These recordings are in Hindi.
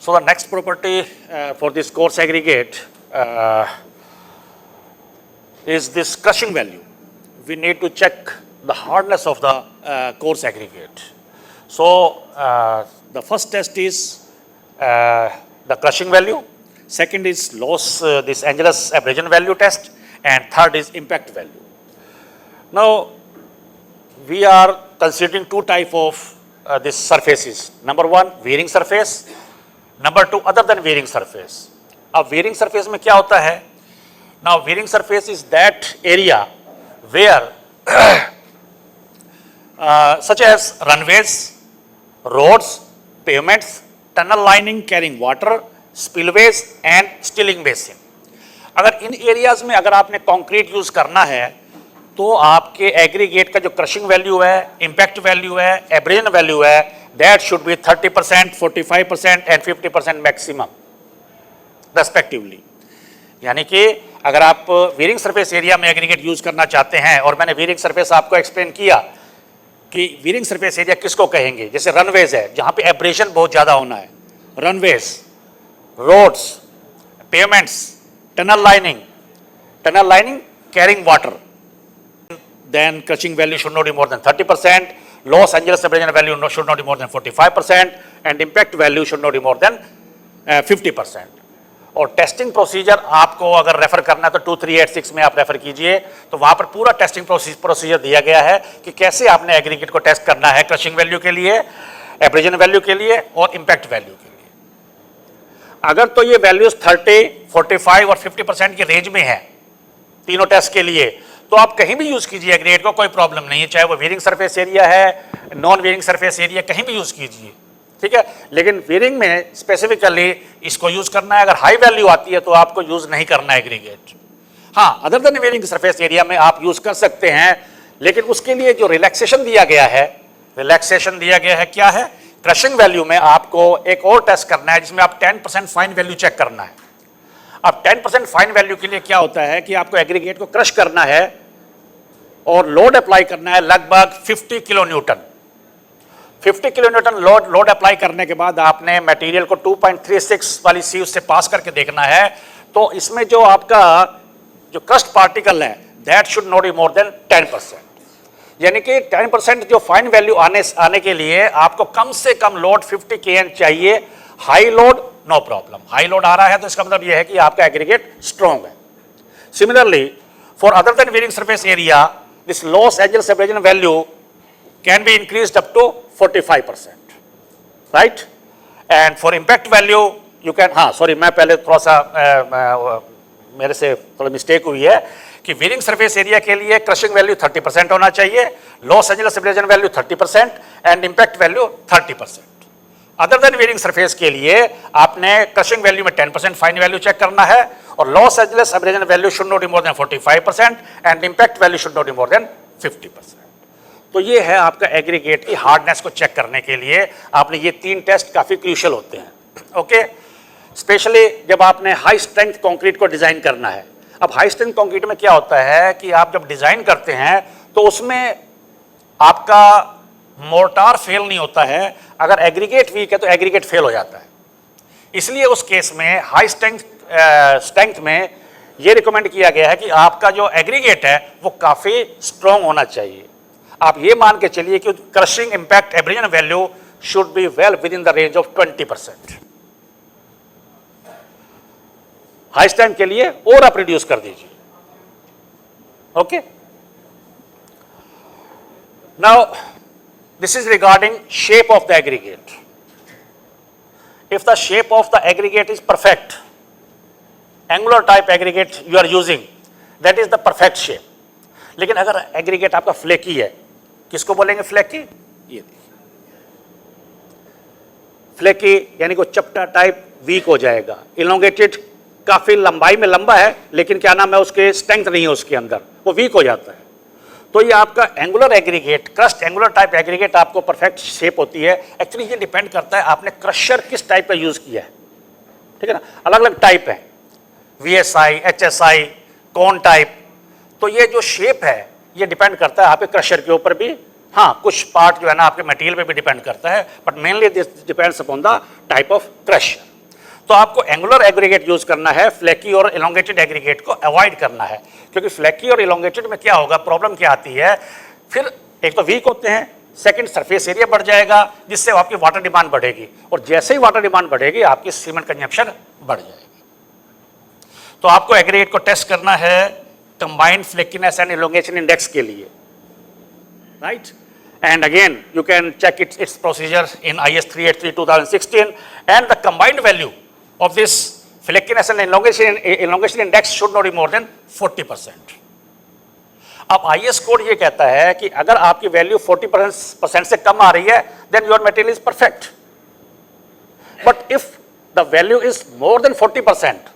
So the next property for this coarse aggregate is this crushing value. We need to check the hardness of the coarse aggregate. So the first test is the crushing value, second is loss, this Angelus abrasion value test, and third is impact value. Now we are considering two type of these surfaces. Number one, wearing surface. Number two, other than wearing surface. अब wearing surface में क्या होता है? Now wearing surface is that area where such as runways, roads, pavements, tunnel lining carrying water, spillways and stilling basin. अगर इन एरियाज में अगर आपने कंक्रीट यूज करना है तो आपके एग्रीगेट का जो क्रशिंग वैल्यू है, इम्पैक्ट वैल्यू है, एब्रेजन वैल्यू है, that should be 30%, 45% and 50% maximum respectively. यानी कि अगर आप वेयरिंग सरफेस एरिया में एग्रीगेट यूज करना चाहते हैं, और मैंने वेयरिंग सरफेस आपको एक्सप्लेन किया कि वेयरिंग सरफेस एरिया किसको कहेंगे. जैसे रनवेज है जहां पे एब्रेशन बहुत ज्यादा होना है, runways, roads, pavements, tunnel lining carrying water, then crushing value should not be more than 30%, Los Angeles abrasion value should not be more than 45%, and impact value should not be more than 50%. और टेस्टिंग प्रोसीजर आपको अगर रेफर करना है तो 2386 में आप रेफर कीजिए, तो वहां पर पूरा टेस्टिंग प्रोसीजर दिया गया है कि कैसे आपने एग्रीगेट को टेस्ट करना है क्रशिंग वैल्यू के लिए, एब्रेजन वैल्यू के लिए और इम्पैक्ट वैल्यू के लिए. अगर तो ये वैल्यूज 30, 45 और 50% की रेंज में है तीनों टेस्ट के लिए, तो आप कहीं भी यूज कीजिए एग्रीगेट को, कोई प्रॉब्लम नहीं है. चाहे वो वेयरिंग सरफेस एरिया है, नॉन वेयरिंग सरफेस एरिया, कहीं भी यूज कीजिए, ठीक है. लेकिन वेयरिंग में स्पेसिफिकली इसको यूज करना है. अगर हाई वैल्यू आती है तो आपको यूज नहीं करना है एग्रीगेट. हाँ, other than wearing surface area में आप यूज कर सकते हैं, लेकिन उसके लिए जो रिलैक्सेशन दिया गया है, क्या है, क्रशिंग वैल्यू में आपको एक और टेस्ट करना है जिसमें आप 10% फाइन वैल्यू चेक करना है. अब 10% फाइन वैल्यू के लिए क्या होता है कि आपको एग्रीगेट को क्रश करना है और लोड अप्लाई करना है लगभग 50 kilo Newton. 50 kilo Newton load apply करने के बाद आपने मटेरियल को 2.36 वाली सीव से पास करके देखना है. तो इसमें जो आपका जो क्रस्ट पार्टिकल है that should not be more then 10%. यानी कि 10% जो फाइन वैल्यू आने के लिए आपको कम से कम लोड 50 kN चाहिए. High load no problem, high load आ रहा है तो इसका मतलब यह है कि आपका एग्रीगेट स्ट्रॉन्ग है. Similarly for other than wearing surface area, this Los Angeles abrasion value can be increased up to 45%, right? And for impact value you can, हाँ sorry, मैं पहले थोड़ा सा मेरे से थोड़ा मिस्टेक हुई है कि वेयरिंग सरफेस एरिया के लिए क्रशिंग वैल्यू 30% होना चाहिए, Los Angeles abrasion value 30% and impact value 30%. Other than wearing surface के लिए आपने क्रशिंग वैल्यू में 10% फाइन वैल्यू चेक करना है, और Los Angeles abrasion value should not be more then 45% and impact value should not be more then 50%. तो ये है आपका एग्रीगेट की हार्डनेस को चेक करने के लिए आपने ये तीन टेस्ट काफी क्रूशियल होते हैं. ओके, स्पेशली जब आपने हाई स्ट्रेंथ कंक्रीट को डिजाइन करना है. अब हाई स्ट्रेंथ कंक्रीट में क्या होता है कि आप जब डिजाइन करते हैं तो उसमें आपका मोर्टार फेल नहीं होता है. अगर एग्रीगेट वीक है तो एग्रीगेट फेल हो जाता है. इसलिए उस केस में हाई स्ट्रेंथ में ये रिकमेंड किया गया है कि आपका जो एग्रीगेट है वो काफी स्ट्रॉन्ग होना चाहिए. आप ये मान के चलिए कि crushing impact abrasion value should be well with in the range of 20%. High strength के लिए और आप रिड्यूस कर दीजिए. Okay, now this is regarding shape of the aggregate. If the shape of the aggregate is perfect, angular type aggregate you are using, that is the perfect shape. लेकिन अगर aggregate आपका flaky है, किसको बोलेंगे flaky? ये flaky यानी को चपटा टाइप वीक हो जाएगा. elongated काफी लंबाई में लंबा है लेकिन क्या नाम है उसके स्ट्रेंथ नहीं है उसके अंदर, वो वीक हो जाता है. तो ये आपका angular aggregate, crust angular type aggregate आपको परफेक्ट शेप होती है. एक्चुअली ये डिपेंड करता है आपने क्रशर किस टाइप का यूज किया है, ठीक है ना. अलग अलग टाइप है, VSI, HSI, कोन टाइप. तो ये जो शेप है ये डिपेंड करता है आपके क्रशर के ऊपर भी. हाँ, कुछ पार्ट जो है ना आपके मटेरियल पे भी डिपेंड करता है, but mainly this depends upon the type of crusher. तो आपको एंगुलर एग्रीगेट यूज करना है, फ्लैकी और एलोंगेटेड एग्रीगेट को अवॉइड करना है, क्योंकि फ्लैकी और एलोंगेटेड में क्या होगा, प्रॉब्लम क्या आती है, फिर एक तो वीक होते हैं, सेकंड सरफेस एरिया बढ़ जाएगा जिससे आपकी वाटर डिमांड बढ़ेगी, और जैसे ही वाटर डिमांड बढ़ेगी आपकी सीमेंट कंजप्शन बढ़ जाएगी। तो आपको एग्रीगेट को टेस्ट करना है combined flakiness and elongation index के लिए, right. And again, you can check its procedure in IS 383 2016, and the combined value of this flakiness and elongation index should not be more than 40%. अब IS कोड ये कहता है कि अगर आपकी वैल्यू 40% से कम आ रही है, then your material is perfect. But if the value is more than 40%,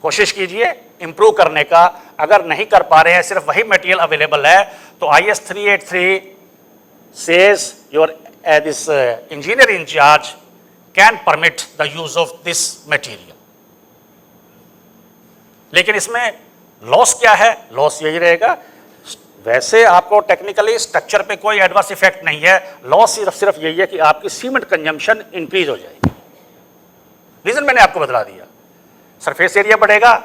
कोशिश कीजिए इंप्रूव करने का। अगर नहीं कर पा रहे हैं, सिर्फ वही मटेरियल अवेलेबल है, तो IS 383 says your this engineer in charge can permit the use of this material. लेकिन इसमें लॉस क्या है? लॉस यही रहेगा, वैसे आपको टेक्निकली स्ट्रक्चर पे कोई एडवर्स इफेक्ट नहीं है, लॉस सिर्फ यही है कि आपकी सीमेंट कंजम्पशन इंक्रीज हो जाएगी। रीजन मैंने आपको बता दिया, सरफेस एरिया बढ़ेगा,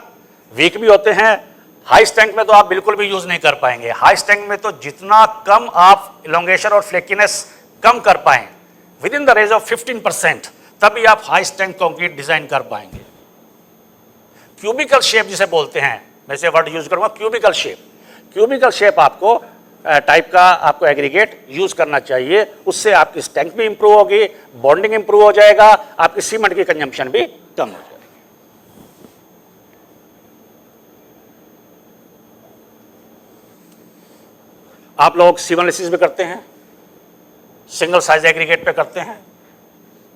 वीक भी होते हैं। हाई स्ट्रेंथ में तो आप बिल्कुल भी यूज नहीं कर पाएंगे। हाई स्ट्रेंथ में तो जितना कम आप इलोंगेशन और फ्लेकीनेस कम कर पाएं with in the range of 15%, तभी आप हाई स्ट्रेंथ कंक्रीट डिजाइन कर पाएंगे। क्यूबिकल शेप जिसे बोलते हैं, मैं इसे वर्ड यूज करूंगा, क्यूबिकल शेप। क्यूबिकल शेप आपको टाइप का आपको एग्रीगेट यूज करना चाहिए, उससे आपकी स्ट्रेंथ भी इंप्रूव होगी, बॉन्डिंग इंप्रूव हो जाएगा, आपकी सीमेंट की कंजम्पशन भी कम हो जाएगी। आप लोग सिव एनालिसिस भी करते हैं, सिंगल साइज एग्रीगेट पे करते हैं,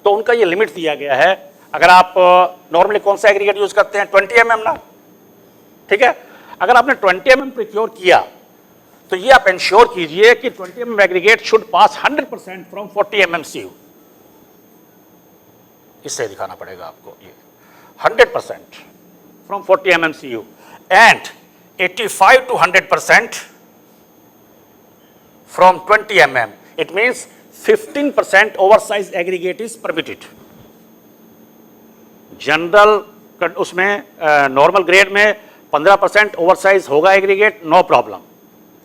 तो उनका ये लिमिट दिया गया है। अगर आप नॉर्मली कौन सा एग्रीगेट यूज करते हैं, 20 mm ना, ठीक है। अगर आपने 20 mm प्रिक्योर किया तो ये आप इंश्योर कीजिए कि 20 mm aggregate should pass 100% from 40 mm सीव। इससे दिखाना पड़ेगा आपको, ये 100% from 40 mm सीव and 85 to 100% from 20 mm. It means 15% oversized aggregate is permitted. General उसमें नॉर्मल ग्रेड में 15% ओवरसाइज होगा एग्रीगेट, नो प्रॉब्लम,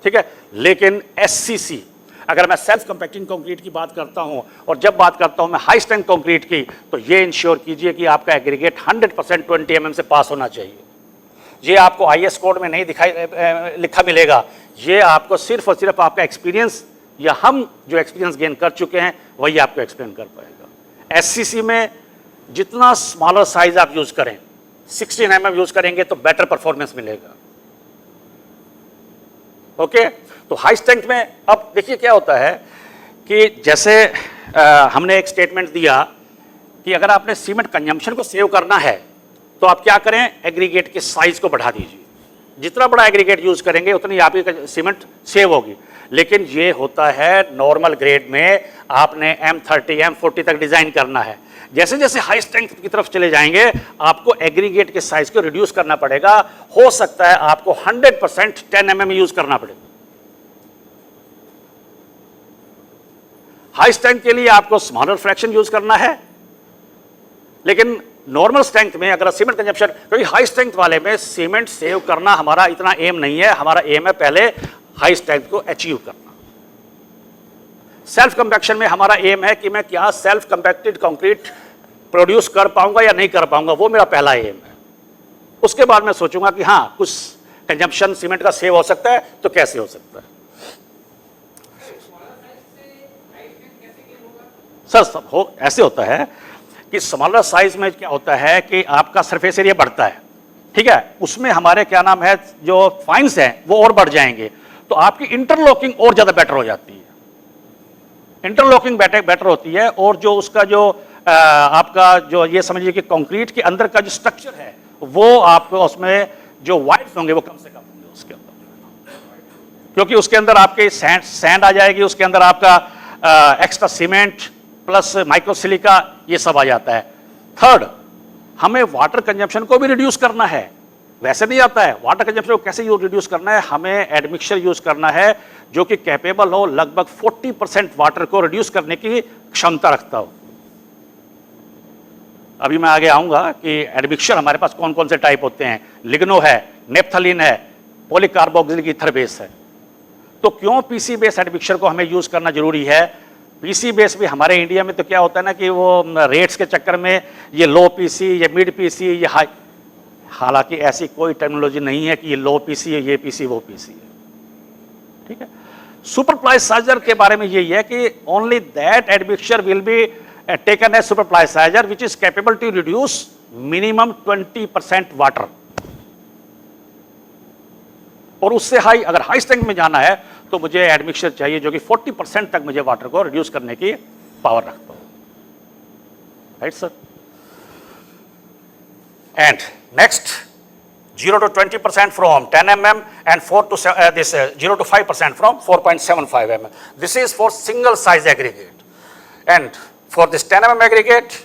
ठीक है। लेकिन SCC, अगर मैं सेल्फ कंपैक्टिंग कंक्रीट की बात करता हूं और जब बात करता हूं मैं हाई स्ट्रेंथ कंक्रीट की, तो ये इंश्योर कीजिए कि आपका एग्रीगेट 100% 20 mm से पास होना चाहिए। ये आपको IS कोड में नहीं लिखा मिलेगा, ये आपको सिर्फ और सिर्फ आपका एक्सपीरियंस या हम जो एक्सपीरियंस गेन कर चुके हैं वही आपको एक्सप्लेन कर पाएगा। SCC में जितना स्मॉलर साइज आप यूज करें, 16 mm यूज करेंगे तो बेटर परफॉर्मेंस मिलेगा, ओके। तो हाई स्ट्रेंथ में अब देखिए क्या होता है कि जैसे हमने एक स्टेटमेंट दिया कि अगर आपने सीमेंट कंजम्पशन को सेव करना है तो आप क्या करें, एग्रीगेट के साइज को बढ़ा दीजिए। जितना बड़ा एग्रीगेट यूज करेंगे उतनी आपकी सीमेंट सेव होगी। लेकिन ये होता है नॉर्मल ग्रेड में, आपने M30 M40 तक डिजाइन करना है। जैसे जैसे हाई स्ट्रेंथ की तरफ चले जाएंगे आपको एग्रीगेट के साइज को रिड्यूस करना पड़ेगा। हो सकता है आपको 100% 10 mm यूज करना पड़ेगा। हाई स्ट्रेंथ के लिए आपको स्मॉलर फ्रैक्शन यूज करना है, लेकिन नॉर्मल स्ट्रेंथ में अगर सीमेंट कंजप्शन, क्योंकि हाई स्ट्रेंथ वाले में सीमेंट सेव करना हमारा इतना एम नहीं है, हमारा एम है पहले हाई स्ट्रेंथ को अचीव करना। सेल्फ कंपैक्शन में हमारा एम है कि मैं क्या सेल्फ कंपैक्टेड कंक्रीट प्रोड्यूस कर पाऊंगा या नहीं कर पाऊंगा, वो मेरा पहला एम है। उसके बाद मैं सोचूंगा कि हाँ कुछ कंजप्शन सीमेंट का सेव हो सकता है तो कैसे हो सकता है। सर ऐसे होता है कि स्मॉलर साइज में क्या होता है कि आपका सरफेस एरिया बढ़ता है, ठीक है, उसमें हमारे क्या नाम है जो फाइन्स हैं वो और बढ़ जाएंगे, तो आपकी इंटरलॉकिंग और ज्यादा बेटर हो जाती है। इंटरलॉकिंग बेटर होती है, और जो उसका जो आपका जो ये समझिए कि कंक्रीट के अंदर का जो स्ट्रक्चर है वो आपको उसमें जो वाइड्स होंगे वो कम से कम होंगे उसके अंदर, क्योंकि उसके अंदर आपके सैंड आ जाएगी, उसके अंदर आपका एक्स्ट्रा सीमेंट प्लस माइक्रोसिलिका ये सब आ जाता है। थर्ड, हमें वाटर कंजम्पशन को भी रिड्यूस करना है। वैसे नहीं आता है वाटर कंजम्पशन को कैसे रिड्यूस करना है, हमें एडमिक्सचर यूज करना है जो कि कैपेबल हो, लगभग 40% वाटर को रिड्यूस करने की क्षमता रखता हो। अभी मैं आगे आऊँगा कि एडमिक्सचर हमारे पास कौन कौन से टाइप होते हैं, लिग्नो है, नेप्थलीन है, पॉलीकार्बोक्सिलिक ईथर बेस है। तो क्यों पीसी बेस एडमिक्सचर को हमें यूज़ करना जरूरी है? पीसी बेस भी हमारे इंडिया में तो क्या होता है ना कि वो रेट्स के चक्कर में ये लो पीसी, ये मिड पीसी, ये हाई, हालांकि ऐसी कोई टेक्नोलॉजी नहीं है कि ये लो पीसी है, ये पीसी, वो पीसी है, ठीक है। सुपरप्लाइसाइजर के बारे में यही है कि only that admixture will be taken as superplasticiser which is capable to reduce minimum 20% water, और उससे हाई, अगर हाई स्ट्रेंथ में जाना है तो मुझे एडमिक्सचर चाहिए जो कि 40% तक मुझे वाटर को रिड्यूस करने की पावर रखता हो, right sir. And next 0 to 20% from 10 mm and 0 to 5% from 4.75 mm. This is for single size aggregate, and for this 10 mm aggregate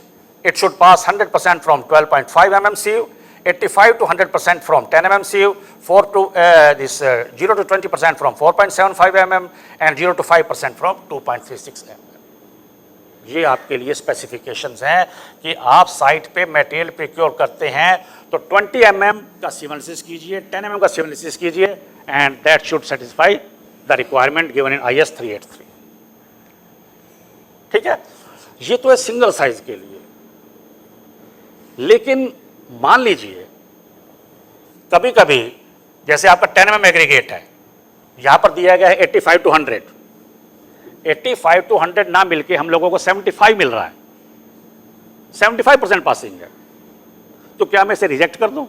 it should pass 100% from 12.5 mm sieve, 85 to 100% from 10 mm sieve, 0 to 20% from 4.75 mm and 0 to 5% from 2.36 mm. ये आपके लिए स्पेसिफिकेशंस हैं कि आप साइट पे मटेरियल प्रोक्योर करते हैं तो 20 mm का सिवलिसिस कीजिए, 10 mm का सिवलिसिस कीजिए, and that should satisfy the requirement given in IS 383, ठीक है। ये तो है सिंगल साइज के लिए। लेकिन मान लीजिए कभी कभी जैसे आपका 10 mm एग्रीगेट है, यहां पर दिया गया है 85 to 100, 85 to 100 ना मिलके हम लोगों को 75 मिल रहा है, 75% पासिंग है, तो क्या मैं इसे रिजेक्ट कर दूं?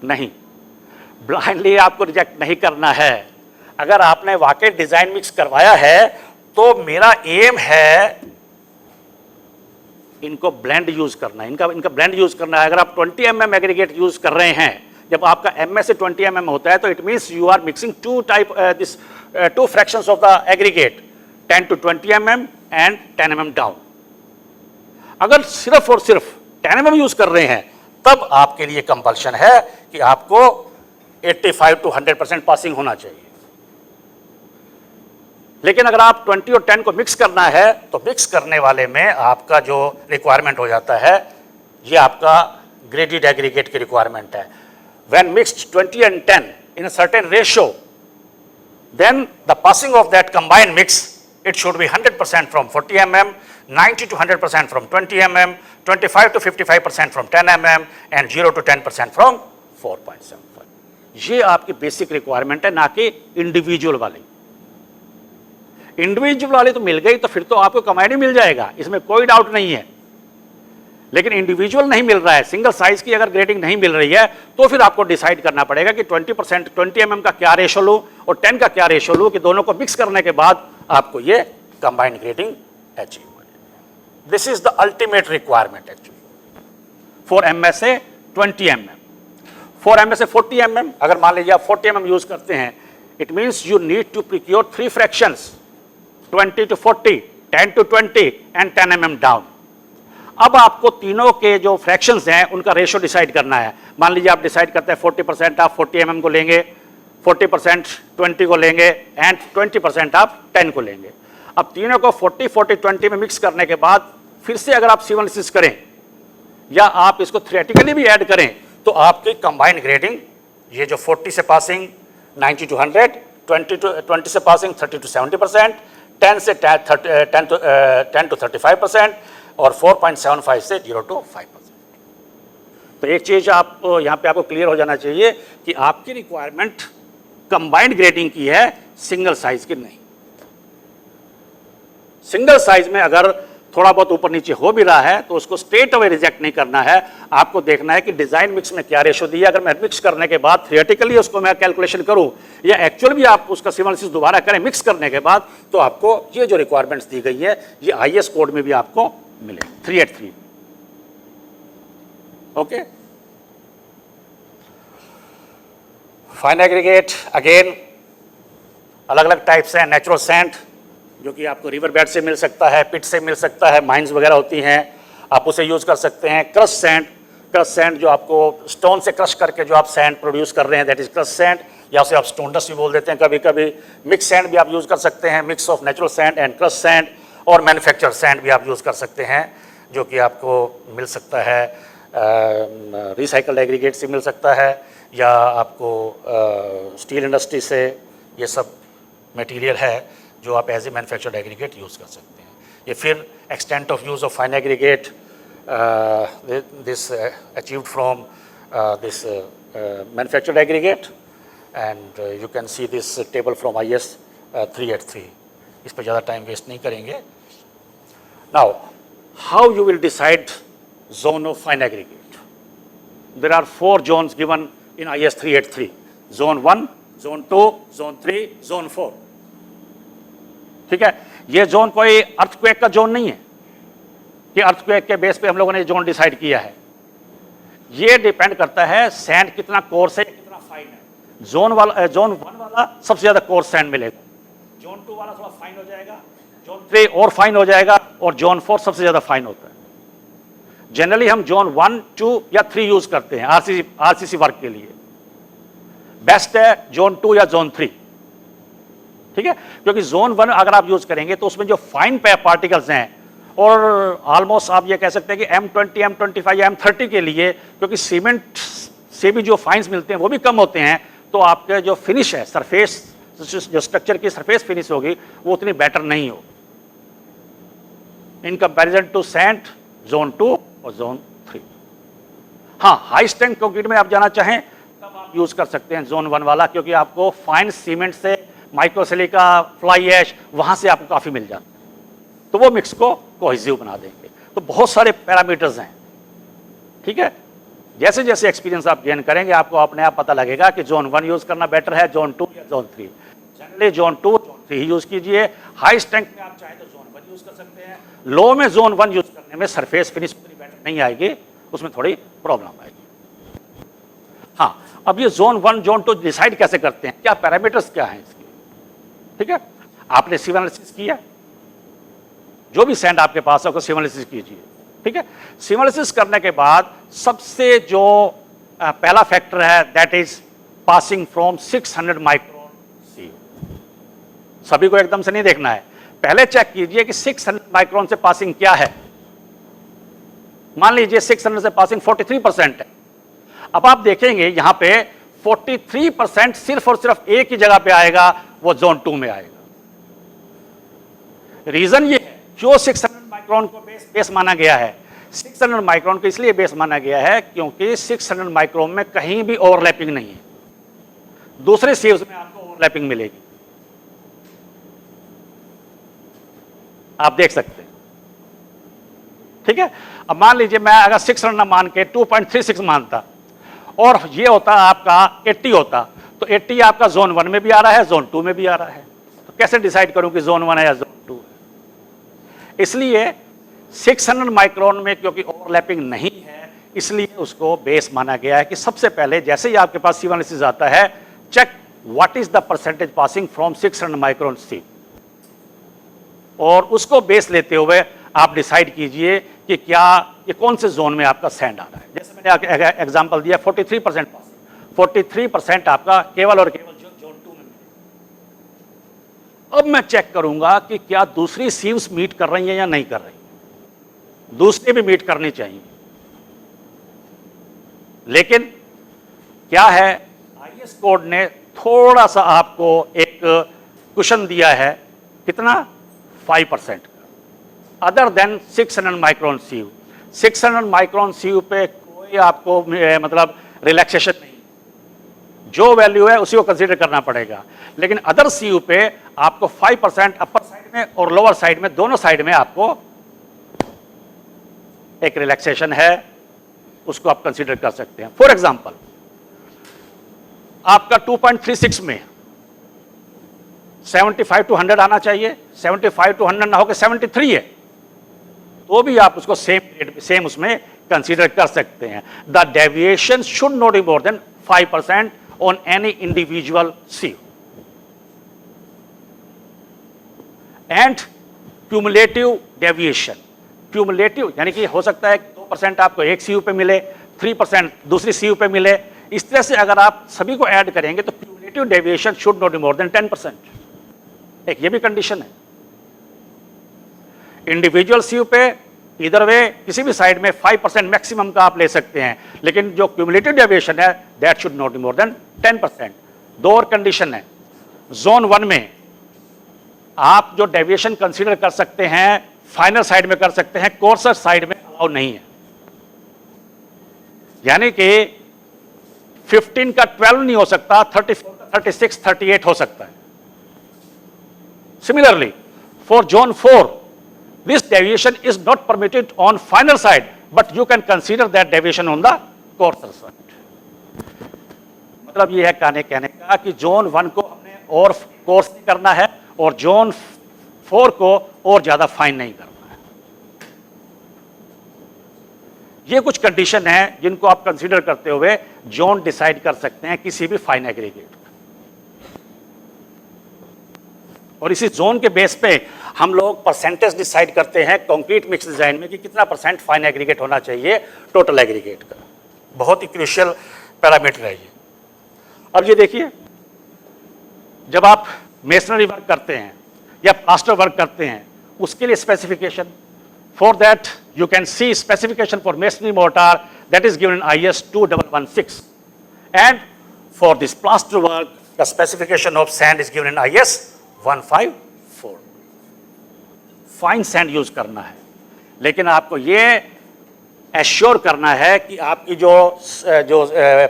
नहीं, ब्लाइंडली आपको रिजेक्ट नहीं करना है। अगर आपने वाकई डिजाइन मिक्स करवाया है तो मेरा एम है इनको ब्लेंड यूज करना है, इनका ब्लेंड यूज करना है। अगर आप 20 mm एग्रीगेट यूज कर रहे हैं, जब आपका MS से 20 mm होता है तो it means you are mixing two fractions of the aggregate, 10 to 20 mm and 10 mm down. अगर सिर्फ और सिर्फ 10 mm यूज कर रहे हैं तब आपके लिए कंपल्शन है कि आपको 85 to 100% पासिंग होना चाहिए। लेकिन अगर आप 20 और 10 को मिक्स करना है तो मिक्स करने वाले में आपका जो रिक्वायरमेंट हो जाता है, ये आपका ग्रेडेड एग्रीगेट की रिक्वायरमेंट है। When mixed 20 and 10 in a certain ratio, then the passing of that combined mix, it should be 100% from 40 mm, 90 to 100% from 20 mm, 25 to 55% from 10 mm and 0 to 10% from 4.75. ये आपकी बेसिक रिक्वायरमेंट है, ना कि इंडिविजुअल वाली। इंडिविजुअल वाली तो मिल गई तो फिर तो आपको कमाई मिल जाएगा, इसमें कोई डाउट नहीं है। लेकिन इंडिविजुअल नहीं मिल रहा है, सिंगल साइज की अगर ग्रेडिंग नहीं मिल रही है तो फिर आपको डिसाइड करना पड़ेगा कि 20 mm का क्या रेशो लूं और 10 का क्या रेशो लूं, कि दोनों को मिक्स करने के बाद आपको ये कंबाइंड ग्रेडिंग अचीव हो जाए। This is the ultimate requirement actually for MSA 20 mm। For MSA 40 mm अगर मान लीजिए आप 40 mm यूज करते हैं, it means you need to procure 3 fractions, 20 to 40, 10 to 20 and 10 mm down. अब आपको तीनों के जो फ्रैक्शंस हैं उनका रेशो डिसाइड करना है। मान लीजिए आप डिसाइड करते हैं 40% आप 40 mm को लेंगे, 40% 20 को लेंगे एंड 20% आप 10 को लेंगे। अब तीनों को 40, 40, 20 में मिक्स करने के बाद फिर से अगर आप सिवलिसिस करें या आप इसको थ्योरेटिकली भी ऐड करें तो आपकी कंबाइंड ग्रेडिंग, ये जो 40 से पासिंग 90 to 100, 20 से पासिंग 30 to 70%, 10 से 10 to 35% और 4.75 से 0 to 5%। तो एक चीज आप यहां पे आपको क्लियर हो जाना चाहिए कि आपकी रिक्वायरमेंट कंबाइंड ग्रेडिंग की है, सिंगल साइज की नहीं। सिंगल साइज में अगर थोड़ा बहुत ऊपर नीचे हो भी रहा है तो उसको स्ट्रेट अवे रिजेक्ट नहीं करना है, आपको देखना है कि डिजाइन मिक्स में क्या रेशो दिया। अगर मैं मिक्स करने के बाद थियोरेटिकली उसको मैं कैलकुलेशन करूं या एक्चुअल भी आप उसका सिवलिसिस दोबारा करें मिक्स करने के बाद, तो आपको ये जो रिक्वायरमेंट्स दी गई है ये IS कोड में भी आपको मिले 383। ओके, फाइन एग्रीगेट अगेन अलग अलग टाइप्स हैं। नेचुरल सैंड जो कि आपको रिवर बेड से मिल सकता है, पिट से मिल सकता है, माइंस वगैरह होती हैं, आप उसे यूज कर सकते हैं। क्रश सैंड जो आपको स्टोन से क्रश करके जो आप सैंड प्रोड्यूस कर रहे हैं, दैट इज क्रश सैंड, या उसे आप स्टोन डस्ट भी बोल देते हैं कभी कभी। मिक्स सैंड भी आप यूज कर सकते हैं, mix of natural sand and crush sand, और मैन्युफैक्चर सैंड भी आप यूज कर सकते हैं। जो कि आपको मिल सकता है रिसाइकल्ड एग्रीगेट से मिल सकता है, या आपको स्टील इंडस्ट्री से ये सब मटेरियल है जो आप as a manufactured aggregate use कर सकते हैं। ये फिर extent of use of fine aggregate this achieved from this manufactured aggregate, and you can see this table from IS 383। इस पर ज़्यादा टाइम वेस्ट नहीं करेंगे। Now how you will decide zone of fine aggregate? There are 4 zones given in IS 383: zone 1, zone 2, zone 3, zone 4। ठीक है, ये जोन कोई अर्थक्वेक का जोन नहीं है कि अर्थक्वेक के बेस पे हम लोगों ने जोन डिसाइड किया है। ये डिपेंड करता है सैंड कितना कोर्स है, कितना फाइन है। जोन 1 वाला सबसे ज्यादा कोर्स सैंड मिलेगा, जोन 2 वाला थोड़ा फाइन हो जाएगा, जोन 3 और फाइन हो जाएगा, और जोन 4 सबसे ज्यादा फाइन होता है। जनरली हम जोन 1, 2 या 3 यूज करते हैं आरसीसी वर्क के लिए। बेस्ट है जोन 2 या जोन 3, ठीक है, क्योंकि जोन 1 अगर आप यूज करेंगे तो उसमें जो फाइन पार्टिकल्स हैं, और ऑलमोस्ट आप ये कह सकते हैं कि M20, M25 या M30 के लिए, क्योंकि सीमेंट से भी जो फाइन्स मिलते हैं वो भी कम होते हैं, तो आपके जो फिनिश है, सरफेस जो स्ट्रक्चर की सरफेस फिनिश होगी वो उतनी बेटर नहीं हो in comparison to sand zone 2 और जोन 3। हाँ, हाई स्ट्रेंथ कंक्रीट में आप जाना चाहें तब आप यूज कर सकते हैं जोन 1 वाला, क्योंकि आपको फाइन सीमेंट से माइक्रोसिलिका, फ्लाई ऐश वहां से आपको काफी मिल जाता है, तो वो मिक्स को कोहेसिव बना देंगे। तो बहुत सारे पैरामीटर्स हैं, ठीक है। जैसे जैसे एक्सपीरियंस आप गेन करेंगे आपको अपने आप पता लगेगा कि जोन 1 यूज करना बेटर है, जोन 2 या जोन 3। जनरली जोन 2, जोन 3 ही यूज कीजिए। हाई स्ट्रेंथ में आप चाहें तो जोन 1 यूज कर सकते हैं। लो में जोन 1 यूज करने में सरफेस फिनिश उतनी बेटर नहीं आएगी, उसमें थोड़ी प्रॉब्लम आएगी। हाँ, अब ये जोन 1, जोन 2 डिसाइड कैसे करते हैं, क्या पैरामीटर्स क्या हैं इसके, ठीक है। आपने सिव एनालिसिस किया, जो भी सैंड आपके पास है उसको सिव एनालिसिस कीजिए, ठीक है। सिव एनालिसिस करने के बाद सबसे जो पहला फैक्टर है that is passing from 600 micron सीव। सभी को एकदम से नहीं देखना है, पहले चेक कीजिए कि 600 माइक्रोन से पासिंग क्या है। मान लीजिए 600 से पासिंग 43% है। अब आप देखेंगे यहां पे 43% सिर्फ और सिर्फ एक ही जगह पे आएगा, वो जोन 2 में आएगा। रीजन ये है, क्यों 600 माइक्रोन को बेस माना गया है। 600 माइक्रोन को इसलिए बेस माना गया है क्योंकि 600 माइक्रोन में कहीं भी ओवरलैपिंग नहीं है, दूसरे सीव्स में आपको ओवरलैपिंग मिलेगी, आप देख सकते हैं, ठीक है। अब मान लीजिए मैं अगर 600 ना मान के 2.36 मानता और ये होता आपका 80 होता, तो 80 आपका जोन 1 में भी आ रहा है, जोन 2 में भी आ रहा है, तो कैसे डिसाइड करूं कि जोन 1 है या जोन 2 है। इसलिए 600 माइक्रोन में क्योंकि ओवरलैपिंग नहीं है, इसलिए उसको बेस माना गया है कि सबसे पहले जैसे ही आपके पास सिव एनालिसिस आता है, check what is the percentage passing from 600 micron sieve, और उसको बेस लेते हुए आप डिसाइड कीजिए कि क्या ये कौन से जोन में आपका सैंड आ रहा है। जैसे मैंने एग्जांपल दिया 43% पासिंग, 43% आपका केवल और केवल जोन 2 में मिलेगा। अब मैं चेक करूंगा कि क्या दूसरी सीव्स मीट कर रही हैं या नहीं कर रही, दूसरी भी मीट करनी चाहिए। लेकिन क्या है, IS कोड ने थोड़ा सा आपको एक कुशन दिया है, कितना, 5% का, अदर देन 600 माइक्रोन सीव। 600 माइक्रोन सीव पे कोई आपको मतलब रिलैक्सेशन नहीं, जो वैल्यू है उसी को कंसीडर करना पड़ेगा। लेकिन अदर सीव पे आपको 5% अपर साइड में और लोअर साइड में, दोनों साइड में आपको एक रिलैक्सेशन है, उसको आप कंसीडर कर सकते हैं। फॉर एग्जांपल, आपका 2.36 में 75 to 100 आना चाहिए, 75 to 100 ना होकर 73 है, तो भी आप उसको सेम उसमें कंसीडर कर सकते हैं। The deviation should not be more than 5% on any individual sieve. And cumulative deviation, cumulative यानी कि हो सकता है 2% आपको एक सीयू पे मिले, 3% दूसरी सीयू पे मिले। इस तरह से अगर आप सभी को ऐड करेंगे तो cumulative deviation should not be more then 10%, एक ये भी कंडीशन है। इंडिविजुअल सीयू पे इधर वे किसी भी साइड में 5% मैक्सिमम का आप ले सकते हैं, लेकिन जो क्यूमुलेटिव डेविएशन है that should not be more then 10%। दो और कंडीशन है। जोन 1 में आप जो डेविएशन कंसीडर कर सकते हैं फाइनल साइड में कर सकते हैं, कोर्सर साइड में अलाउ नहीं है। यानी कि 15 का 12 नहीं हो सकता, 34 का 36, 38 हो सकता है। Similarly for zone 4 this deviation is not permitted on final side, but you can consider that deviation on the coarser side। मतलब ये है कहने का कि जोन 1 को हमने और कोर्स नहीं करना है और जोन 4 को और ज्यादा फाइन नहीं करना है। ये कुछ कंडीशन है जिनको आप कंसीडर करते हुए जोन डिसाइड कर सकते हैं किसी भी फाइन एग्रीगेट। और इसी जोन के बेस पे हम लोग परसेंटेज डिसाइड करते हैं कंक्रीट मिक्स डिजाइन में कि कितना % फाइन एग्रीगेट होना चाहिए टोटल एग्रीगेट का। बहुत ही क्रूशियल पैरामीटर है ये। अब ये देखिए, जब आप मेसनरी वर्क करते हैं या प्लास्टर वर्क करते हैं उसके लिए specification, for that you can C specification for masonry mortar that is given in IS 2116 and for this plaster work the specification of sand is given in IS 154। Fine sand use करना है, लेकिन आपको ये एश्योर करना है कि आपकी जो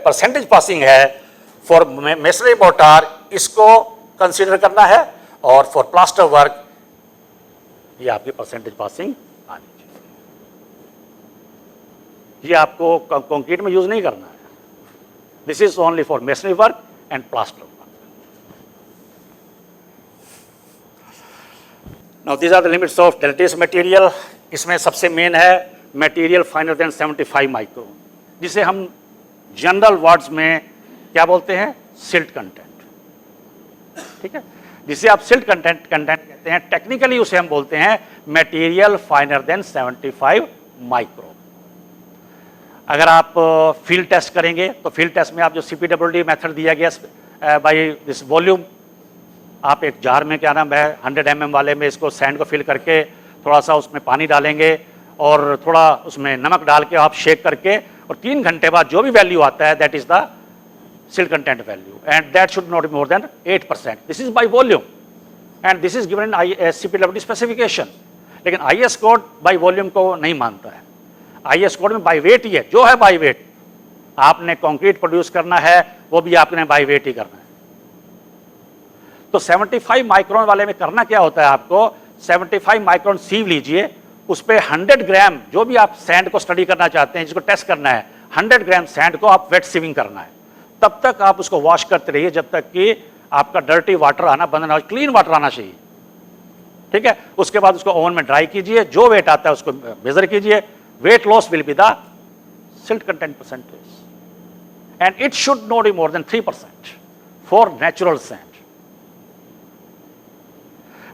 परसेंटेज पासिंग है फॉर मेसनरी मोर्टार इसको कंसीडर करना है और फॉर प्लास्टर वर्क ये आपकी परसेंटेज पासिंग आनी चाहिए। ये आपको कंक्रीट में यूज नहीं करना है। This is only for masonry work and plaster work. Now these are the limits of deleterious material। इसमें सबसे मेन है मटेरियल फाइनर देन 75 माइक्रो, जिसे हम जनरल वर्ड्स में क्या बोलते हैं, सिल्ट कंटेंट। ठीक है, जिसे आप सिल्ट कंटेंट कहते हैं, टेक्निकली उसे हम बोलते हैं मटेरियल फाइनर देन 75 माइक्रो। अगर आप फील्ड टेस्ट करेंगे तो फील्ड टेस्ट में आप जो CPWD मेथड दिया गया बाय दिस वॉल्यूम, आप एक जार में क्या नाम है 100 mm वाले में इसको सैंड को फिल करके थोड़ा सा उसमें पानी डालेंगे और थोड़ा उसमें नमक डाल के आप शेक करके और 3 घंटे बाद जो भी वैल्यू आता है that is the silt content value and that should not be more then 8%। This is by volume and this is given in CPWD specification. लेकिन IS कोड बाय वॉल्यूम को नहीं मानता है। IS कोड में बाय वेट ही है, जो है बाय वेट। आपने कंक्रीट प्रोड्यूस करना है वो भी आपने बाय वेट ही करना है। तो 75 माइक्रोन वाले में करना क्या होता है, आपको 75 माइक्रोन सीव लीजिए, उस पर 100 ग्राम जो भी आप सैंड को स्टडी करना चाहते हैं जिसको टेस्ट करना है, 100 ग्राम सैंड को आप वेट सीविंग करना है। तब तक आप उसको वॉश करते रहिए जब तक कि आपका डर्टी वाटर आना बंद ना हो, क्लीन वाटर आना चाहिए। ठीक है, उसके बाद उसको ओवन में ड्राई कीजिए, जो वेट आता है उसको मेजर कीजिए। Weight loss will be the silt content percentage and it should not be more then 3% for natural sand.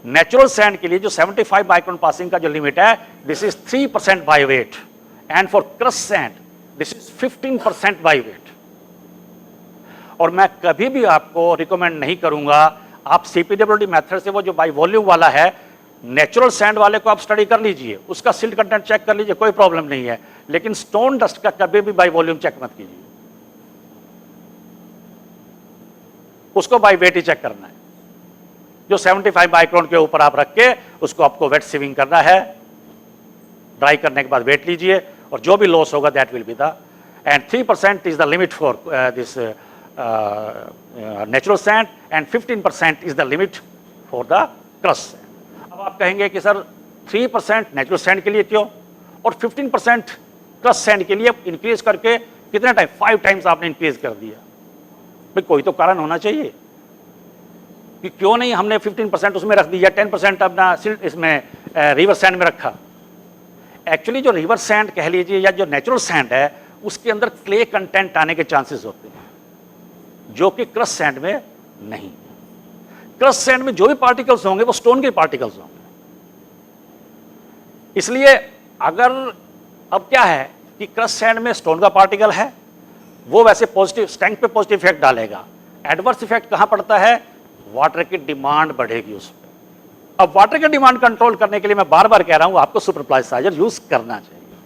Natural sand के लिए जो 75 माइक्रोन पासिंग का जो लिमिट है this is 3% by weight and for crush sand this is 15% by weight. और मैं कभी भी आपको रिकमेंड नहीं करूंगा, आप CPWD मेथड से वो जो बाय वॉल्यूम वाला है नेचुरल सैंड वाले को आप स्टडी कर लीजिए, उसका सिल्ट कंटेंट चेक कर लीजिए, कोई प्रॉब्लम नहीं है। लेकिन स्टोन डस्ट का कभी भी बाय वॉल्यूम चेक मत कीजिए, उसको बाय वेट ही चेक करना है। जो 75 माइक्रोन के ऊपर आप रख के उसको आपको वेट सीविंग करना है। ड्राई करने के बाद वेट लीजिए और जो भी लॉस होगा that will be the end 3% is the limit for this natural sand and 15% is the limit for the crush sand. अब आप कहेंगे कि सर 3% नेचुरल सैंड के लिए क्यों और 15% क्रश सैंड के लिए इंक्रीज करके कितने टाइम, 5 टाइम्स आपने इंक्रीज कर दिया। भाई कोई तो कारण होना चाहिए कि क्यों नहीं हमने 15% उसमें रख दिया, 10% अपना सिल्ट इसमें रिवर सैंड में रखा। एक्चुअली जो रिवर सैंड कह लीजिए या जो नेचुरल सैंड है उसके अंदर क्ले कंटेंट आने के चांसेस होते हैं जो कि क्रश सैंड में नहीं। क्रश सैंड में जो भी पार्टिकल्स होंगे वो स्टोन के पार्टिकल्स होंगे। इसलिए अगर अब क्या है कि क्रश सैंड में स्टोन का पार्टिकल है, वो वैसे पॉजिटिव स्ट्रेंथ पे पॉजिटिव इफेक्ट डालेगा। एडवर्स इफेक्ट कहां पड़ता है, वाटर की डिमांड बढ़ेगी उस पर। अब वाटर की डिमांड कंट्रोल करने के लिए मैं बार बार कह रहा हूं आपको सुपरप्लाइजर यूज करना चाहिए।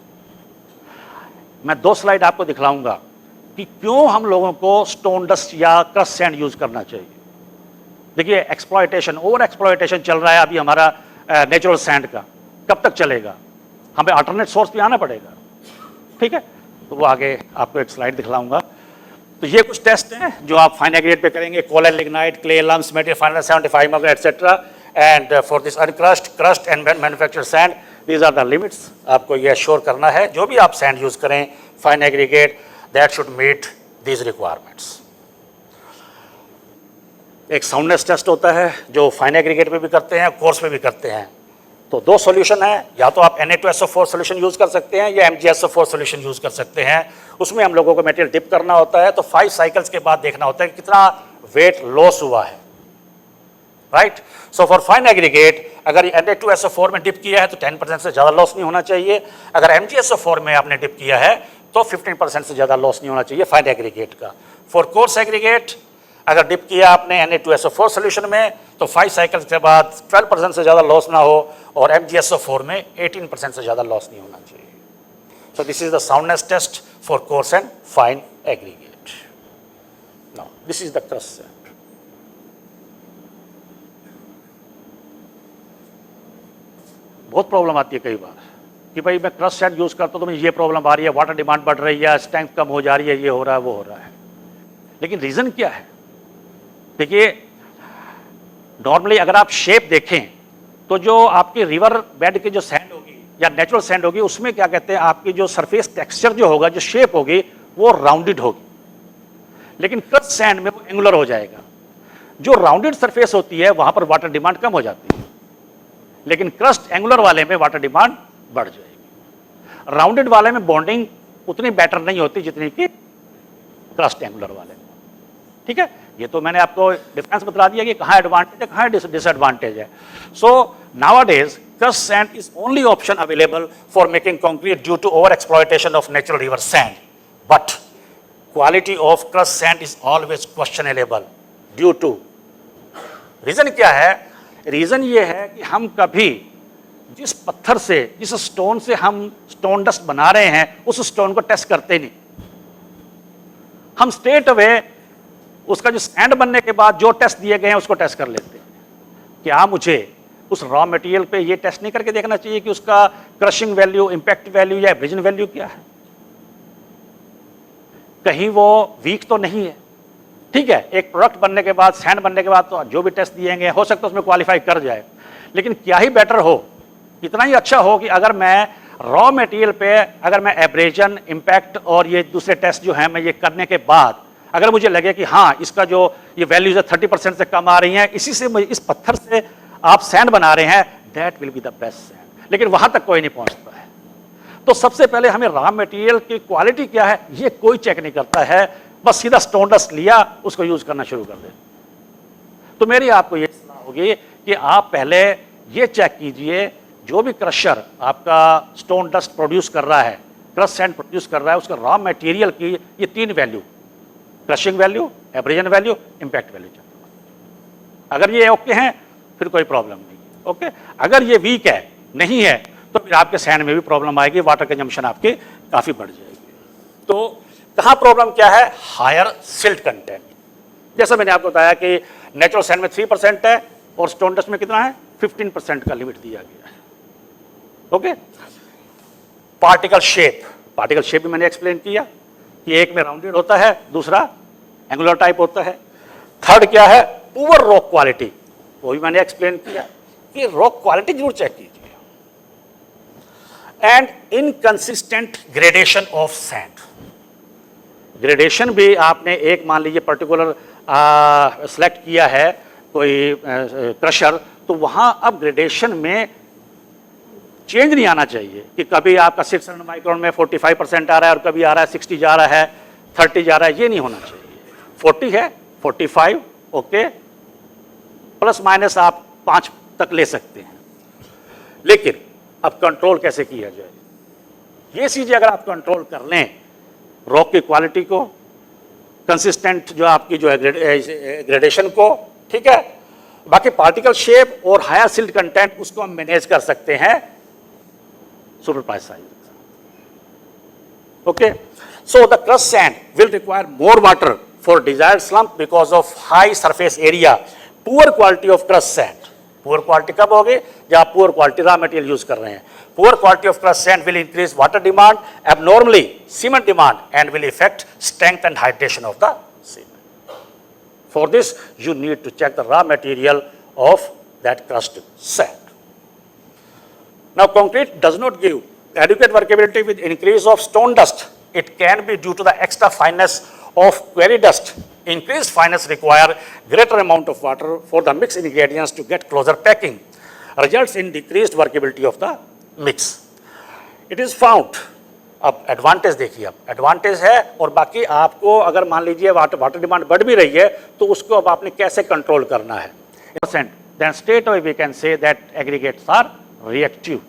मैं 2 स्लाइड आपको दिखलाऊंगा कि क्यों हम लोगों को स्टोन डस्ट या क्रश सैंड यूज करना चाहिए। देखिए एक्सप्लॉयटेशन, ओवर एक्सप्लॉयटेशन चल रहा है अभी हमारा नेचुरल सैंड का, कब तक चलेगा? हमें अल्टरनेट सोर्स पे आना पड़ेगा, ठीक है। तो वो आगे आपको एक स्लाइड दिखलाऊंगा। तो ये कुछ टेस्ट हैं जो आप फाइन एग्रीगेट पे करेंगे, colon, lignite, clay, lumps, material 575 मगर etcetera, and for this uncrushed, crushed and manufactured sand these are the limits. आपको ये एश्योर करना है जो भी आप सैंड यूज करें fine aggregate that should meet these requirements. एक साउंडनेस टेस्ट होता है जो फाइन एग्रीगेट पे भी करते हैं, कोर्स पे भी करते हैं। तो 2 सॉल्यूशन है, या तो आप Na2SO4 सॉल्यूशन यूज कर सकते हैं या MgSO4 सॉल्यूशन यूज कर सकते हैं। उसमें हम लोगों को मटेरियल डिप करना होता है, तो 5 साइकिल्स के बाद देखना होता है कि कितना वेट लॉस हुआ है, right. So for fine aggregate अगर Na2SO4 में डिप किया है तो 10% से ज़्यादा लॉस नहीं होना चाहिए। अगर MgSO4 में आपने डिप किया है तो 15% से ज़्यादा लॉस नहीं होना चाहिए फाइन एग्रीगेट का। फॉर कोर्स एग्रीगेट अगर डिप किया आपने Na2SO4 सॉल्यूशन में तो 5 साइकिल्स के बाद 12% से ज़्यादा लॉस ना हो, और MgSO4 में 18% से ज़्यादा लॉस नहीं होना चाहिए। So this is the soundness test for coarse and fine aggregate. Now this is the crush sand. बहुत प्रॉब्लम आती है कई बार कि भाई मैं क्रश सैंड यूज करता हूं तो मुझे ये प्रॉब्लम आ रही है, वाटर डिमांड बढ़ रही है, स्ट्रेंथ कम हो जा रही है, ये हो रहा है, वो हो रहा है। लेकिन रीजन क्या है? देखिए नॉर्मली अगर आप शेप देखें तो जो आपकी रिवर बेड की जो सैंड होगी या नेचुरल सैंड होगी उसमें क्या कहते हैं, आपकी जो सरफेस टेक्सचर जो होगा, जो शेप होगी वो राउंडेड होगी। लेकिन क्रश सैंड में वो एंगुलर हो जाएगा। जो राउंडेड सरफेस होती है वहां पर वाटर डिमांड कम हो जाती है, लेकिन क्रस्ट एंगुलर वाले में वाटर डिमांड बढ़ जाएगी। राउंडेड वाले में बॉन्डिंग उतनी बेटर नहीं होती जितनी कि क्रस्ट एंगुलर वाले में, ठीक है। ये तो मैंने आपको डिफरेंस बता दिया कि कहाँ एडवांटेज है, कहाँ डिसएडवांटेज है। So nowadays crush sand is only option available for making concrete due to over exploitation of natural river sand, but quality of crush sand is always questionable due to, reason क्या है? रीजन ये है कि हम कभी जिस पत्थर से, जिस स्टोन से हम स्टोन डस्ट बना रहे हैं उस स्टोन को टेस्ट करते नहीं। हम स्ट्रेट अवे उसका जो सैंड बनने के बाद जो टेस्ट दिए गए हैं उसको टेस्ट कर लेते हैं। क्या मुझे उस रॉ मटेरियल पे ये टेस्ट नहीं करके देखना चाहिए कि उसका क्रशिंग वैल्यू, इंपैक्ट वैल्यू या एब्रेजन वैल्यू क्या है? कहीं वो वीक तो नहीं है, ठीक है। एक प्रोडक्ट बनने के बाद, सैंड बनने के बाद तो जो भी टेस्ट दिए गए हो सकता है उसमें क्वालिफाई कर जाए। लेकिन क्या ही बेटर हो, इतना ही अच्छा हो कि अगर मैं रॉ मटेरियल पे अगर मैं एब्रेजन, इंपैक्ट और ये दूसरे टेस्ट जो है मैं ये करने के बाद अगर मुझे लगे कि हाँ इसका जो ये वैल्यूज है 30% से कम आ रही हैं, इसी से इस पत्थर से आप सैंड बना रहे हैं, that will be the best sand. लेकिन वहां तक कोई नहीं पहुंचता है। तो सबसे पहले हमें रॉ मटेरियल की क्वालिटी क्या है ये कोई चेक नहीं करता है, बस सीधा स्टोन डस्ट लिया उसको यूज करना शुरू कर दे। तो मेरी आपको ये सलाह होगी कि आप पहले ये चेक कीजिए, जो भी क्रशर आपका स्टोन डस्ट प्रोड्यूस कर रहा है, क्रश सैंड प्रोड्यूस कर रहा है, उसका रॉ मटेरियल की ये 3 value, crushing value, abrasion value, impact value, अगर ये ओके हैं फिर कोई प्रॉब्लम नहीं, ओके। अगर ये वीक है, नहीं है, तो फिर आपके सैंड में भी प्रॉब्लम आएगी, वाटर कंजम्पशन आपके काफी बढ़ जाएगी। तो कहाँ प्रॉब्लम क्या है? Higher silt content. जैसा मैंने आपको बताया कि नेचुरल सैंड में 3% है और स्टोन डस्ट में कितना है? 15% का लिमिट दिया गया है, ओके। पार्टिकल शेप भी मैंने एक्सप्लेन किया कि एक में राउंडेड होता है, दूसरा एंगुलर टाइप होता है। थर्ड क्या है? पुअर रॉक क्वालिटी, वो भी मैंने एक्सप्लेन किया कि रॉक क्वालिटी जरूर चेक कीजिए। And inconsistent gradation of sand, gradation भी आपने एक मान लीजिए पर्टिकुलर सेलेक्ट किया है कोई क्रशर, तो वहां अब ग्रेडेशन में चेंज नहीं आना चाहिए कि कभी आपका 600 माइक्रोन में 45% आ रहा है और कभी आ रहा है 60 जा रहा है, 30 जा रहा है, ये नहीं होना चाहिए। 40 है, 45 ओके, प्लस माइनस आप 5 तक ले सकते हैं। लेकिन अब कंट्रोल कैसे किया जाए? ये चीजें अगर आप कंट्रोल कर लें, रॉक की क्वालिटी को, कंसिस्टेंट जो आपकी जो है ग्रेडेशन को, ठीक है, बाकी पार्टिकल शेप और हायर सिल्ट कंटेंट उसको हम मैनेज कर सकते हैं superplasticiser. Okay, so the crushed sand will require more water for desired slump because of high surface area, poor quality of crushed sand. Poor quality कब होगी? जब आप poor quality raw material use कर रहे हैं। Poor quality of crushed sand will increase water demand, abnormally cement demand, and will affect strength and hydration of the cement. For this, you need to check the raw material of that crushed sand. Now, concrete does not give adequate workability with increase of stone dust. It can be due to the extra fineness of quarry dust. Increased fineness require greater amount of water for the mixed ingredients to get closer packing, results in decreased workability of the mix. It is found, अब एडवांटेज देखिए, अब एडवांटेज है और बाकी आपको अगर मान लीजिए वाटर डिमांड बढ़ भी रही है तो उसको अब आपने कैसे कंट्रोल करना है। Then straight away we can say that aggregates are reactive.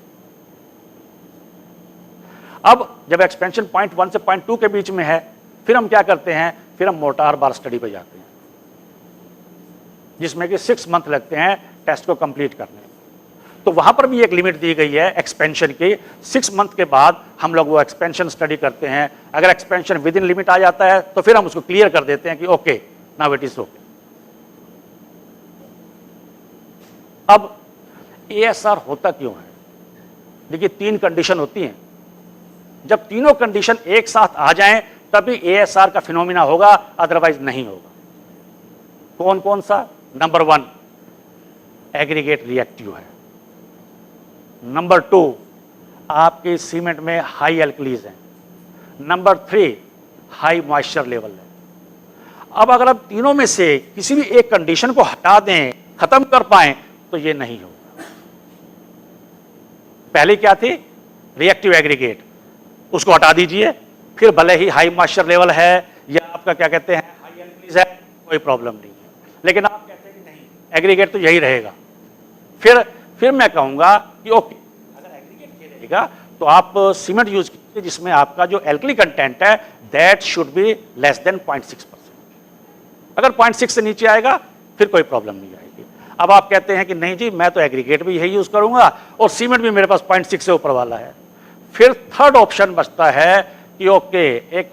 अब जब एक्सपेंशन पॉइंट 1 से पॉइंट 2 के बीच में है, फिर हम क्या करते हैं, फिर हम मोर्टार बार स्टडी पे जाते हैं, जिसमें कि 6 मंथ लगते हैं टेस्ट को कंप्लीट करने में। तो वहां पर भी एक लिमिट दी गई है एक्सपेंशन की। 6 मंथ के बाद हम लोग वो एक्सपेंशन स्टडी करते हैं। अगर एक्सपेंशन विद इन लिमिट आ जाता है तो फिर हम उसको क्लियर कर देते हैं कि okay, now it is okay. अब एएसआर होता क्यों है? देखिए, 3 कंडीशन होती हैं। जब तीनों कंडीशन एक साथ आ जाएं तभी एएसआर का फिनोमिना होगा, अदरवाइज नहीं होगा। कौन कौन सा? नंबर 1, एग्रीगेट रिएक्टिव है। नंबर 2, आपके सीमेंट में हाई एल्कलीज हैं। नंबर 3, हाई मॉइस्चर लेवल है। अब अगर आप तीनों में से किसी भी एक कंडीशन को हटा दें, खत्म कर पाएं, तो ये नहीं होगा। पहले क्या थी? रिएक्टिव एग्रीगेट, उसको हटा दीजिए, फिर भले ही हाई मॉइस्चर लेवल है या आपका क्या कहते हैं हाई एल्कलीज है, कोई प्रॉब्लम नहीं है। लेकिन आप कहते हैं कि नहीं, एग्रीगेट तो यही रहेगा। फिर मैं कहूंगा कि ओके, अगर एग्रीगेट ये रहेगा तो आप सीमेंट यूज कीजिए जिसमें आपका जो एल्कली कंटेंट है that should be less than 0.6%। अगर 0.6 से नीचे आएगा फिर कोई प्रॉब्लम नहीं आएगी। अब आप कहते हैं कि नहीं जी, मैं तो एग्रीगेट भी यही यूज करूंगा और सीमेंट भी मेरे पास 0.6 से ऊपर वाला है। फिर थर्ड ऑप्शन बचता है कि ओके, एक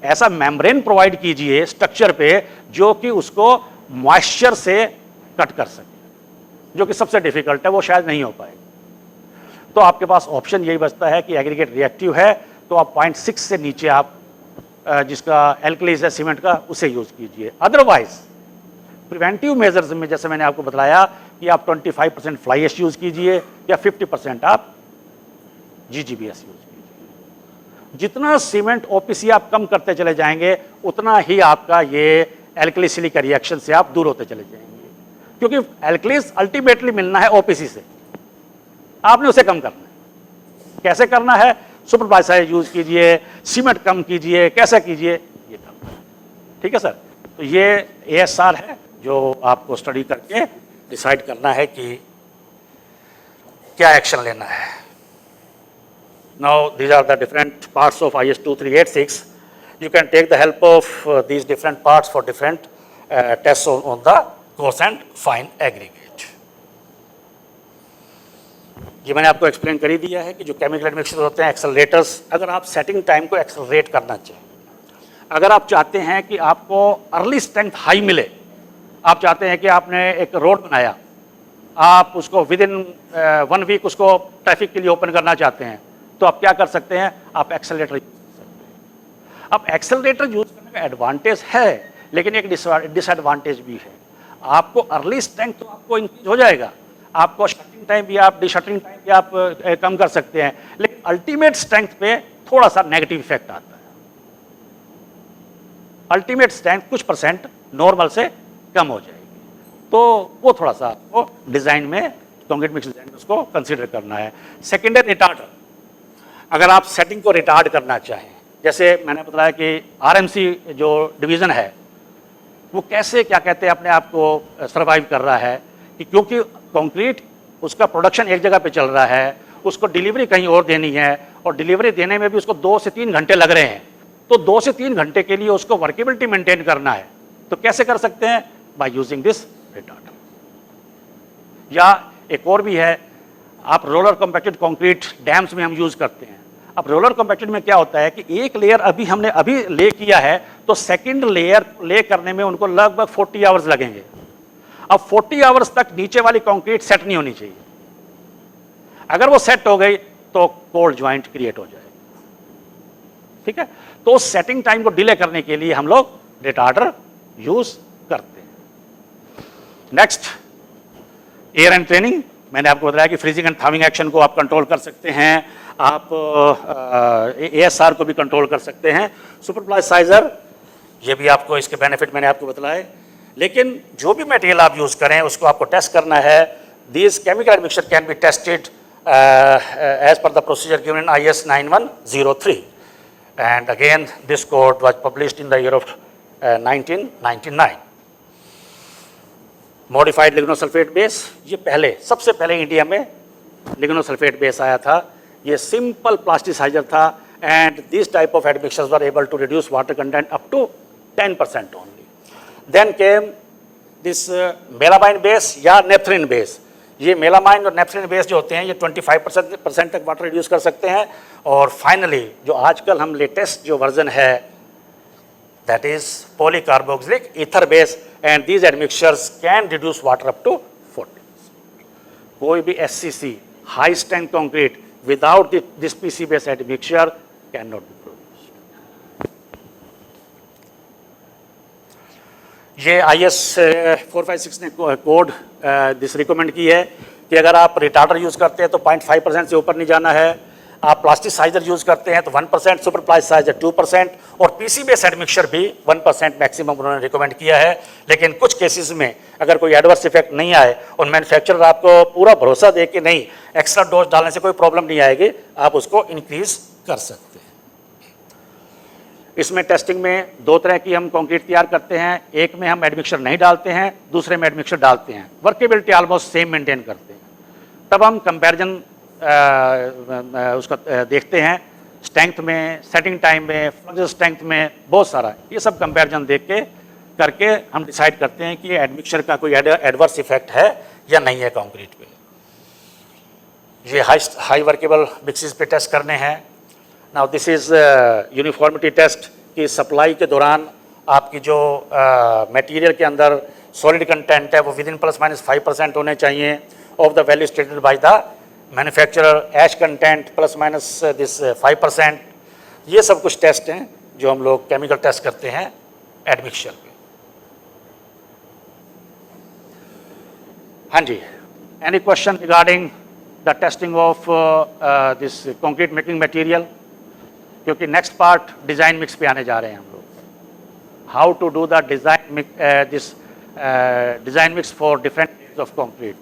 ऐसा मेम्ब्रेन प्रोवाइड कीजिए स्ट्रक्चर पे जो कि उसको मॉइस्चर से कट कर सके, जो कि सबसे डिफिकल्ट है, वो शायद नहीं हो पाएगा। तो आपके पास ऑप्शन यही बचता है कि एग्रीगेट रिएक्टिव है तो आप 0.6 से नीचे आप जिसका एल्कलीज है सीमेंट का, उसे यूज कीजिए। अदरवाइज प्रिवेंटिव मेजर्स में जैसे मैंने आपको बताया कि आप 25% फ्लाई एश यूज कीजिए या 50% आप जीजीबीएस यूज कीजिए। जितना सीमेंट ओपीसी आप कम करते चले जाएंगे उतना ही आपका ये एल्कली सिलिका रिएक्शन से आप दूर होते चले जाएंगे, क्योंकि एल्कलीज अल्टीमेटली मिलना है ओपीसी से, आपने उसे कम करना है। कैसे करना है? सुपरप्लाइज यूज कीजिए, सीमेंट कम कीजिए, कैसे कीजिए, ये करना है। ठीक है सर। तो ये एएसआर है जो आपको स्टडी करके डिसाइड करना है कि क्या एक्शन लेना है। Now these are the different parts of IS 2386. You can take the help of these different parts for different tests on the coarse and fine aggregate. ये मैंने आपको एक्सप्लेन कर ही दिया है कि जो केमिकल एडमिक्सचर होते हैं एक्सेलरेटर्स, अगर आप सेटिंग टाइम को एक्सेलरेट करना चाहें, अगर आप चाहते हैं कि आपको अर्ली स्ट्रेंथ हाई मिले, आप चाहते हैं कि आपने एक रोड बनाया, आप उसको विद इन 1 वीक उसको ट्रैफिक के लिए ओपन करना चाहते हैं, तो आप क्या कर सकते हैं? आप एक्सेलरेटर यूज कर सकते हैं। अब एक्सेलरेटर यूज करने का एडवांटेज है, लेकिन एक डिसएडवांटेज भी है। आपको अर्ली स्ट्रेंथ तो आपको इंक्रीज हो जाएगा, आपको शटरिंग टाइम भी आप डिशटरिंग टाइम भी आप कम कर सकते हैं, लेकिन अल्टीमेट स्ट्रेंथ पे थोड़ा सा नेगेटिव इफेक्ट आता है। अल्टीमेट स्ट्रेंथ कुछ % नॉर्मल से कम हो जाएगी, तो वो थोड़ा सा आपको डिजाइन में कंक्रीट मिक्स डिजाइन में उसको कंसीडर करना है। सेकेंड है रिटार्डर। अगर आप सेटिंग को रिटार्ड करना चाहें, जैसे मैंने बताया कि आरएमसी जो डिवीज़न है वो कैसे क्या कहते हैं अपने आप को सर्वाइव कर रहा है, कि क्योंकि कंक्रीट उसका प्रोडक्शन एक जगह पे चल रहा है, उसको डिलीवरी कहीं और देनी है और डिलीवरी देने में भी उसको 2 से 3 घंटे लग रहे हैं, तो 2 से 3 घंटे के लिए उसको वर्केबिलिटी मेंटेन करना है, तो कैसे कर सकते हैं? By using this retarder. या एक और भी है, आप रोलर कॉम्पैक्टेड कंक्रीट डैम्स में हम यूज करते हैं। अब रोलर कॉम्पैक्टेड में क्या होता है कि एक लेयर हमने अभी ले किया है, तो सेकंड लेयर ले करने में उनको लगभग 40 आवर्स लगेंगे। अब 40 आवर्स तक नीचे वाली कंक्रीट सेट नहीं होनी चाहिए। अगर वो सेट हो गई तो कोल्ड ज्वाइंट क्रिएट हो जाएगा, ठीक है। तो सेटिंग टाइम को डिले करने के लिए हम लोग रिटार्डर यूज करते हैं। Next, air and training. मैंने आपको बताया कि फ्रीजिंग एंड थाविंग एक्शन को आप कंट्रोल कर सकते हैं, आप ASR को भी कंट्रोल कर सकते हैं। सुपर प्लास्टिसाइजर, ये भी आपको इसके बेनिफिट मैंने आपको बताए। लेकिन जो भी मटेरियल आप यूज करें उसको आपको टेस्ट करना है। This chemical admixture can be tested as per the procedure given in IS 9103, and again this code was published in the year of 1999. Modified lignosulfate base, ये सबसे पहले इंडिया में lignosulfate base आया था। ये सिंपल प्लास्टिसाइजर था, and these type of admixtures were able to reduce water content up to 10% only. Then came this melamine base या नेपथलीन base। ये मेलामाइन और नेपथलीन बेस जो होते हैं ये 25% तक वाटर रिड्यूस कर सकते हैं। और फाइनली जो आजकल हम लेटेस्ट जो वर्जन है, that is polycarboxylic ether base, and these admixtures can reduce water up to 40%। कोई भी SCC high strength concrete without this PC base admixture can not be produced. ये IS 456 ने कोड दिस रिकमेंड की है कि अगर आप रिटार्डर यूज करते हैं तो 0.5% से ऊपर नहीं जाना है, आप प्लास्टिसाइजर यूज करते हैं तो 1%, सुपर प्लास्टिसाइजर 2%, और PC बेस एडमिक्सचर भी 1% मैक्सिमम उन्होंने रिकमेंड किया है। लेकिन कुछ केसेस में अगर कोई एडवर्स इफेक्ट नहीं आए और मैन्युफैक्चरर आपको पूरा भरोसा दे कि नहीं एक्स्ट्रा डोज डालने से कोई प्रॉब्लम नहीं आएगी, आप उसको इंक्रीज कर सकते हैं। इसमें टेस्टिंग में दो तरह की हम कंक्रीट तैयार करते हैं, एक में हम एडमिक्सचर नहीं डालते हैं, दूसरे में एडमिक्सचर डालते हैं। वर्केबिलिटी ऑलमोस्ट सेम मेंटेन करते हैं। तब हम कंपैरिजन उसका देखते हैं, स्ट्रेंथ में, सेटिंग टाइम में, फ्लक्स स्ट्रेंथ में, बहुत सारा ये सब कंपैरिजन देख के करके हम डिसाइड करते हैं कि एडमिक्सचर का कोई एडवर्स इफेक्ट है या नहीं है कंक्रीट पे। ये हाई वर्केबल मिक्सेस पे टेस्ट करने हैं। Now this is uniformity test कि सप्लाई के दौरान आपकी जो मटेरियल के अंदर सॉलिड कंटेंट है वो विद इन ±5% होने चाहिए of the value stated by the manufacturer. Ash content ± this 5%। ये सब कुछ टेस्ट हैं जो हम लोग केमिकल टेस्ट करते हैं एडमिक्सचर पे। हाँ जी, any question regarding the testing of this concrete making material? क्योंकि नेक्स्ट पार्ट डिज़ाइन मिक्स पे आने जा रहे हैं हम लोग। How to do the design mix for different of concrete.